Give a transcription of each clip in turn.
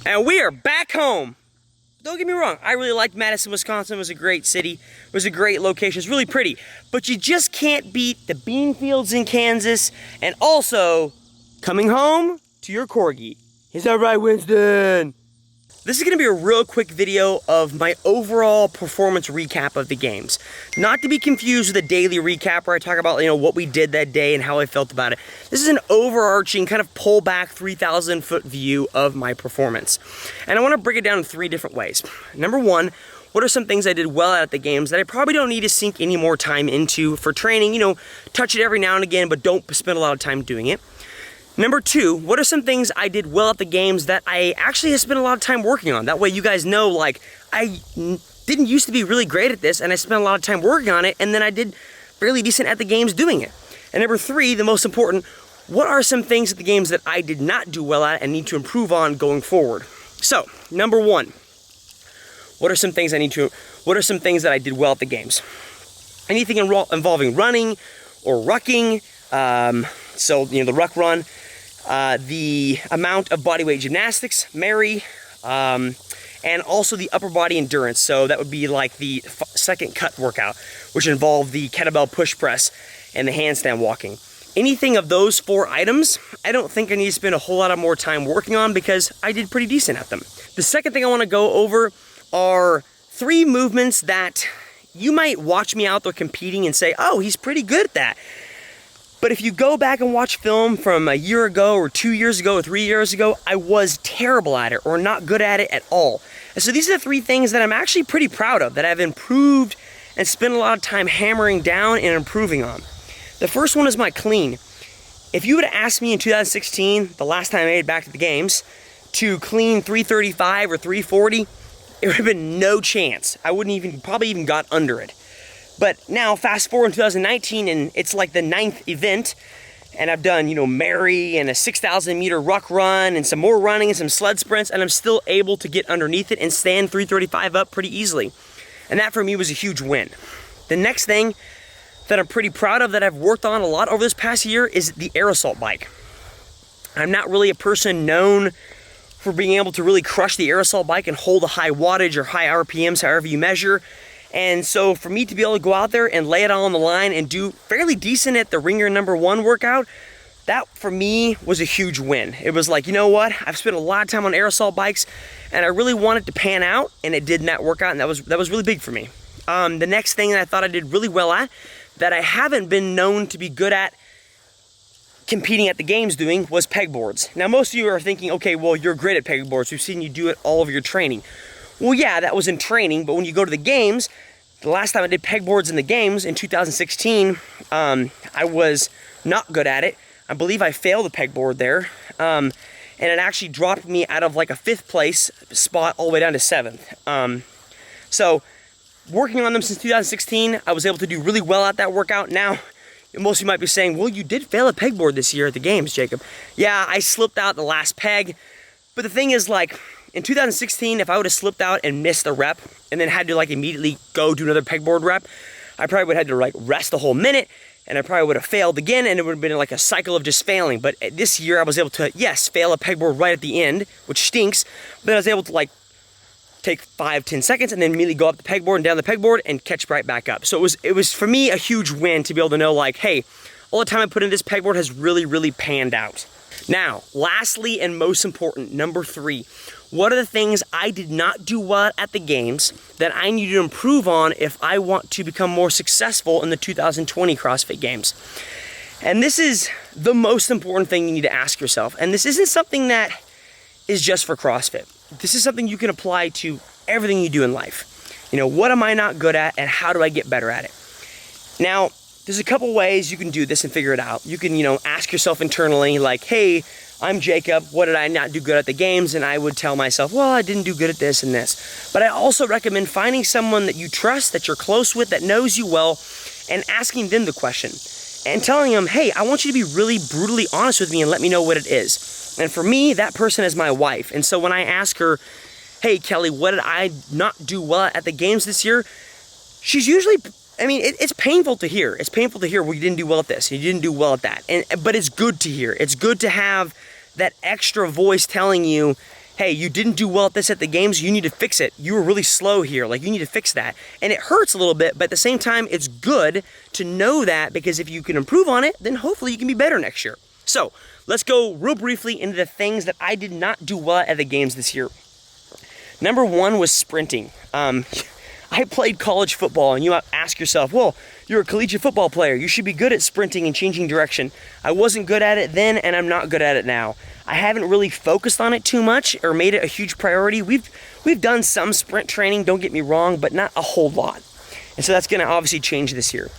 And we are back home. Don't get me wrong, I really liked Madison, Wisconsin. It was a great city. It was a great location. It's really pretty. But you just can't beat the bean fields in Kansas and also coming home to your corgi. Is that right, Winston? This is gonna be a real quick video of my overall performance recap of the games. Not to be confused with a daily recap where I talk about, what we did that day and how I felt about it. This is an overarching kind of pull back 3,000 foot view of my performance. And I wanna break it down in 3 different ways. Number 1, what are some things I did well at the games that I probably don't need to sink any more time into for training? Touch it every now and again, but don't spend a lot of time doing it. Number 2, what are some things I did well at the games that I actually have spent a lot of time working on? That way you guys know, I didn't used to be really great at this and I spent a lot of time working on it, and then I did fairly decent at the games doing it. And number 3, the most important, what are some things at the games that I did not do well at and need to improve on going forward? So, number 1, what are some things that I did well at the games? Anything involving running or rucking, the ruck run, the amount of bodyweight gymnastics, Mary, and also the upper body endurance. So that would be like the second cut workout, which involved the kettlebell push press and the handstand walking. Anything of those 4 items, I don't think I need to spend a whole lot of more time working on because I did pretty decent at them. The second thing I want to go over are 3 movements that you might watch me out there competing and say, oh, he's pretty good at that. But if you go back and watch film from a year ago or 2 years ago or 3 years ago, I was terrible at it or not good at it at all. And so these are the 3 things that I'm actually pretty proud of, that I've improved and spent a lot of time hammering down and improving on. The first one is my clean. If you would have asked me in 2016, the last time I made it back to the games, to clean 335 or 340, it would have been no chance. I wouldn't probably even got under it. But now, fast forward in 2019, and it's like the 9th event, and I've done, Mary and a 6,000 meter ruck run and some more running and some sled sprints, and I'm still able to get underneath it and stand 335 up pretty easily. And that for me was a huge win. The next thing that I'm pretty proud of that I've worked on a lot over this past year is the air assault bike. I'm not really a person known for being able to really crush the air assault bike and hold a high wattage or high RPMs, however you measure. And so for me to be able to go out there and lay it all on the line and do fairly decent at the ringer number 1 workout, that for me was a huge win. It was like, you know what? I've spent a lot of time on air assault bikes and I really wanted to pan out, and it did in that workout, and that was really big for me. The next thing that I thought I did really well at, that I haven't been known to be good at competing at the games doing, was pegboards. Now most of you are thinking, okay, well, you're great at pegboards. We've seen you do it all of your training. Well, yeah, that was in training, but when you go to the games, the last time I did pegboards in the games in 2016, I was not good at it. I believe I failed the pegboard there, and it actually dropped me out of like a 5th place spot all the way down to 7th. So working on them since 2016, I was able to do really well at that workout. Now, most of you might be saying, well, you did fail a pegboard this year at the games, Jacob. Yeah, I slipped out the last peg, but the thing is, in 2016, if I would have slipped out and missed a rep and then had to immediately go do another pegboard rep, I probably would have had to rest a whole minute, and I probably would have failed again, and it would have been a cycle of just failing. But this year I was able to, yes, fail a pegboard right at the end, which stinks, but I was able to take 5-10 seconds and then immediately go up the pegboard and down the pegboard and catch right back up. So it was for me a huge win to be able to know hey, all the time I put in this pegboard has really, really panned out. Now, lastly and most important, number 3, what are the things I did not do well at the games that I need to improve on if I want to become more successful in the 2020 CrossFit Games? And this is the most important thing you need to ask yourself. And this isn't something that is just for CrossFit. This is something you can apply to everything you do in life. What am I not good at and how do I get better at it? Now, there's a couple ways you can do this and figure it out. You can, ask yourself internally hey, I'm Jacob, what did I not do good at the games? And I would tell myself, well, I didn't do good at this and this. But I also recommend finding someone that you trust, that you're close with, that knows you well, and asking them the question. And telling them, hey, I want you to be really brutally honest with me and let me know what it is. And for me, that person is my wife. And so when I ask her, hey, Kelly, what did I not do well at the games this year? She's usually, it's painful to hear. It's painful to hear, well, you didn't do well at this, you didn't do well at that. But it's good to hear. It's good to have that extra voice telling you, hey, you didn't do well at this at the games, you need to fix it. You were really slow here, like you need to fix that. And it hurts a little bit, but at the same time, it's good to know that, because if you can improve on it, then hopefully you can be better next year. So let's go real briefly into the things that I did not do well at the games this year. Number one was sprinting. I played college football, and you ask yourself, well, you're a collegiate football player. You should be good at sprinting and changing direction. I wasn't good at it then, and I'm not good at it now. I haven't really focused on it too much or made it a huge priority. We've done some sprint training, don't get me wrong, but not a whole lot. And so that's gonna obviously change this year.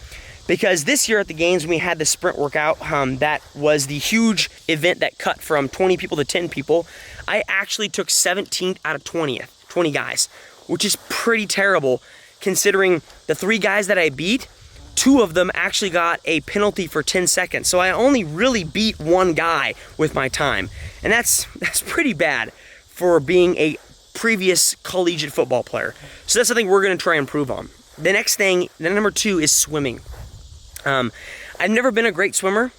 Because this year at the games, when we had the sprint workout, that was the huge event that cut from 20 people to 10 people. I actually took 17th out of 20 guys, which is pretty terrible considering the 3 guys that I beat, 2 of them actually got a penalty for 10 seconds. So I only really beat 1 guy with my time. And that's pretty bad for being a previous collegiate football player. So that's something we're gonna try and improve on. The next thing, number 2, is swimming. I've never been a great swimmer.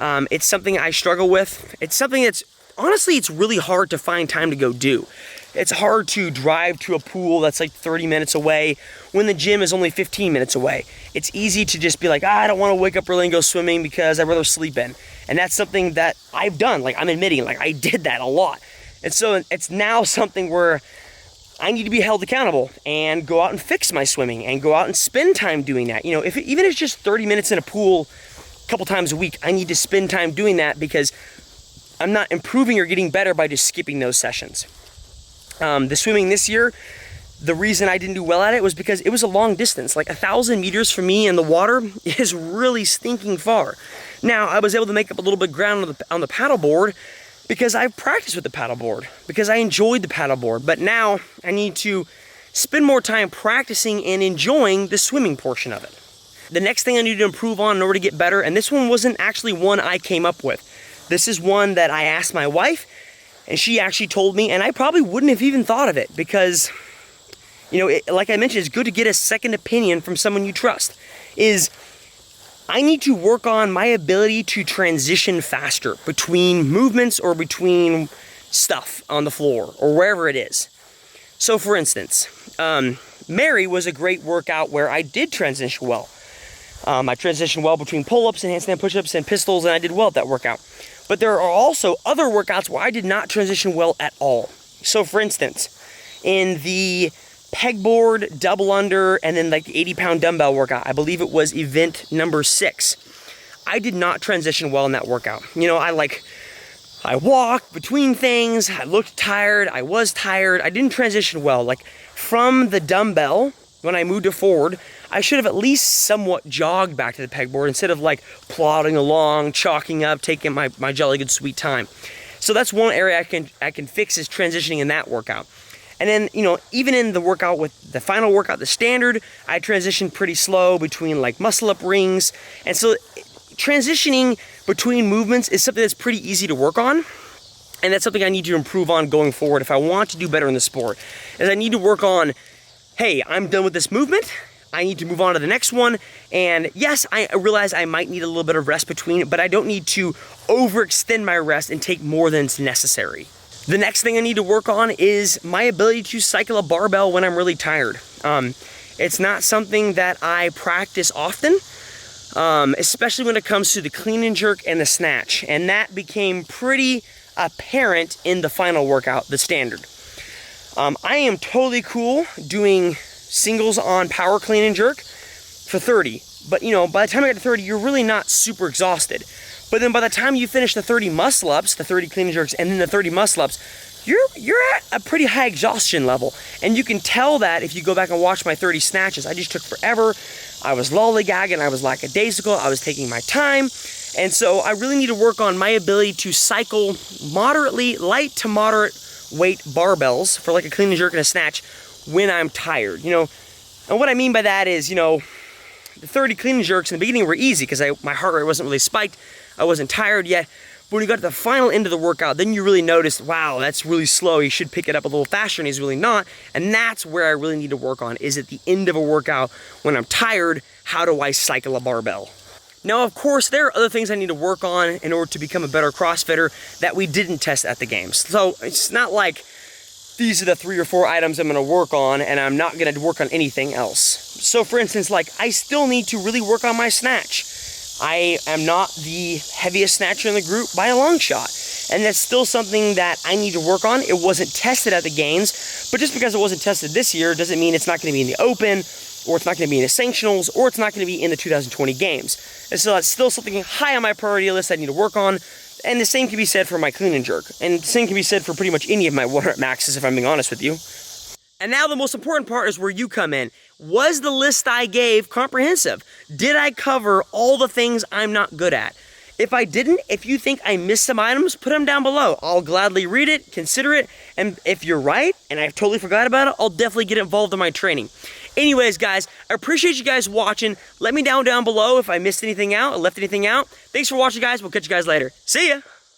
It's something I struggle with. It's something that's, honestly, it's really hard to find time to go do. It's hard to drive to a pool that's like 30 minutes away when the gym is only 15 minutes away. It's easy to just be like, I don't want to wake up early and go swimming because I'd rather sleep in. And that's something that I've done. Like, I'm admitting, like, I did that a lot. And so it's now something where I need to be held accountable and go out and fix my swimming and go out and spend time doing that. You know, even if it's just 30 minutes in a pool a couple times a week, I need to spend time doing that because I'm not improving or getting better by just skipping those sessions. The swimming this year, the reason I didn't do well at it was because it was a long distance. Like 1,000 meters for me in the water is really stinking far. Now, I was able to make up a little bit of ground on the paddleboard because I practiced with the paddleboard, because I enjoyed the paddleboard. But now I need to spend more time practicing and enjoying the swimming portion of it. The next thing I need to improve on in order to get better, and this one wasn't actually one I came up with. This is one that I asked my wife, and she actually told me, and I probably wouldn't have even thought of it because, you know, like I mentioned, it's good to get a second opinion from someone you trust, is I need to work on my ability to transition faster between movements or between stuff on the floor or wherever it is. So for instance, Mary was a great workout where I did transition well. I transitioned well between pull-ups and handstand push-ups and pistols, and I did well at that workout. But there are also other workouts where I did not transition well at all. So for instance, in the Pegboard, double under, and then like the 80-pound dumbbell workout, I believe it was event number 6, I did not transition well in that workout. You know, I walked between things, I looked tired, I was tired, I didn't transition well. Like from the dumbbell, when I moved it forward, I should have at least somewhat jogged back to the pegboard instead of like plodding along, chalking up, taking my jolly good sweet time. So that's one area I can fix, is transitioning in that workout. And then, you know, even in the workout with the final workout, the standard, I transitioned pretty slow between like muscle up rings. And so transitioning between movements is something that's pretty easy to work on. And that's something I need to improve on going forward if I want to do better in the sport. Is I need to work on, hey, I'm done with this movement, I need to move on to the next one. And yes, I realize I might need a little bit of rest between it, but I don't need to overextend my rest and take more than is necessary. The next thing I need to work on is my ability to cycle a barbell when I'm really tired. It's not something that I practice often, especially when it comes to the clean and jerk and the snatch. And that became pretty apparent in the final workout, the standard. I am totally cool doing singles on power clean and jerk for 30. But you know, by the time I get to 30, you're really not super exhausted. But then by the time you finish the 30 muscle ups, the 30 clean and jerks, and then the 30 muscle ups, you're at a pretty high exhaustion level. And you can tell that if you go back and watch my 30 snatches. I just took forever. I was lollygagging, I was lackadaisical, I was taking my time. And so I really need to work on my ability to cycle moderately, light to moderate weight barbells for like a clean and jerk and a snatch when I'm tired, you know. And what I mean by that is, you know, the 30 clean and jerks in the beginning were easy because my heart rate wasn't really spiked. I wasn't tired yet. But when you got to the final end of the workout, then you really noticed, wow, that's really slow. You should pick it up a little faster, and he's really not. And that's where I really need to work on, is at the end of a workout, when I'm tired, how do I cycle a barbell? Now, of course, there are other things I need to work on in order to become a better CrossFitter that we didn't test at the games. So it's not like these are the 3 or 4 items I'm gonna work on and I'm not gonna work on anything else. So for instance, like I still need to really work on my snatch. I am not the heaviest snatcher in the group by a long shot. And that's still something that I need to work on. It wasn't tested at the games, but just because it wasn't tested this year doesn't mean it's not gonna be in the open, or it's not gonna be in the sanctionals, or it's not gonna be in the 2020 games. And so that's still something high on my priority list I need to work on. And the same can be said for my clean and jerk. And the same can be said for pretty much any of my 1 rep maxes, if I'm being honest with you. And now the most important part is where you come in. Was the list I gave comprehensive? Did I cover all the things I'm not good at? If I didn't, if you think I missed some items, put them down below. I'll gladly read it, consider it, and if you're right, and I totally forgot about it, I'll definitely get involved in my training. Anyways, guys, I appreciate you guys watching. Let me down below if I missed anything out or left anything out. Thanks for watching, guys. We'll catch you guys later. See ya!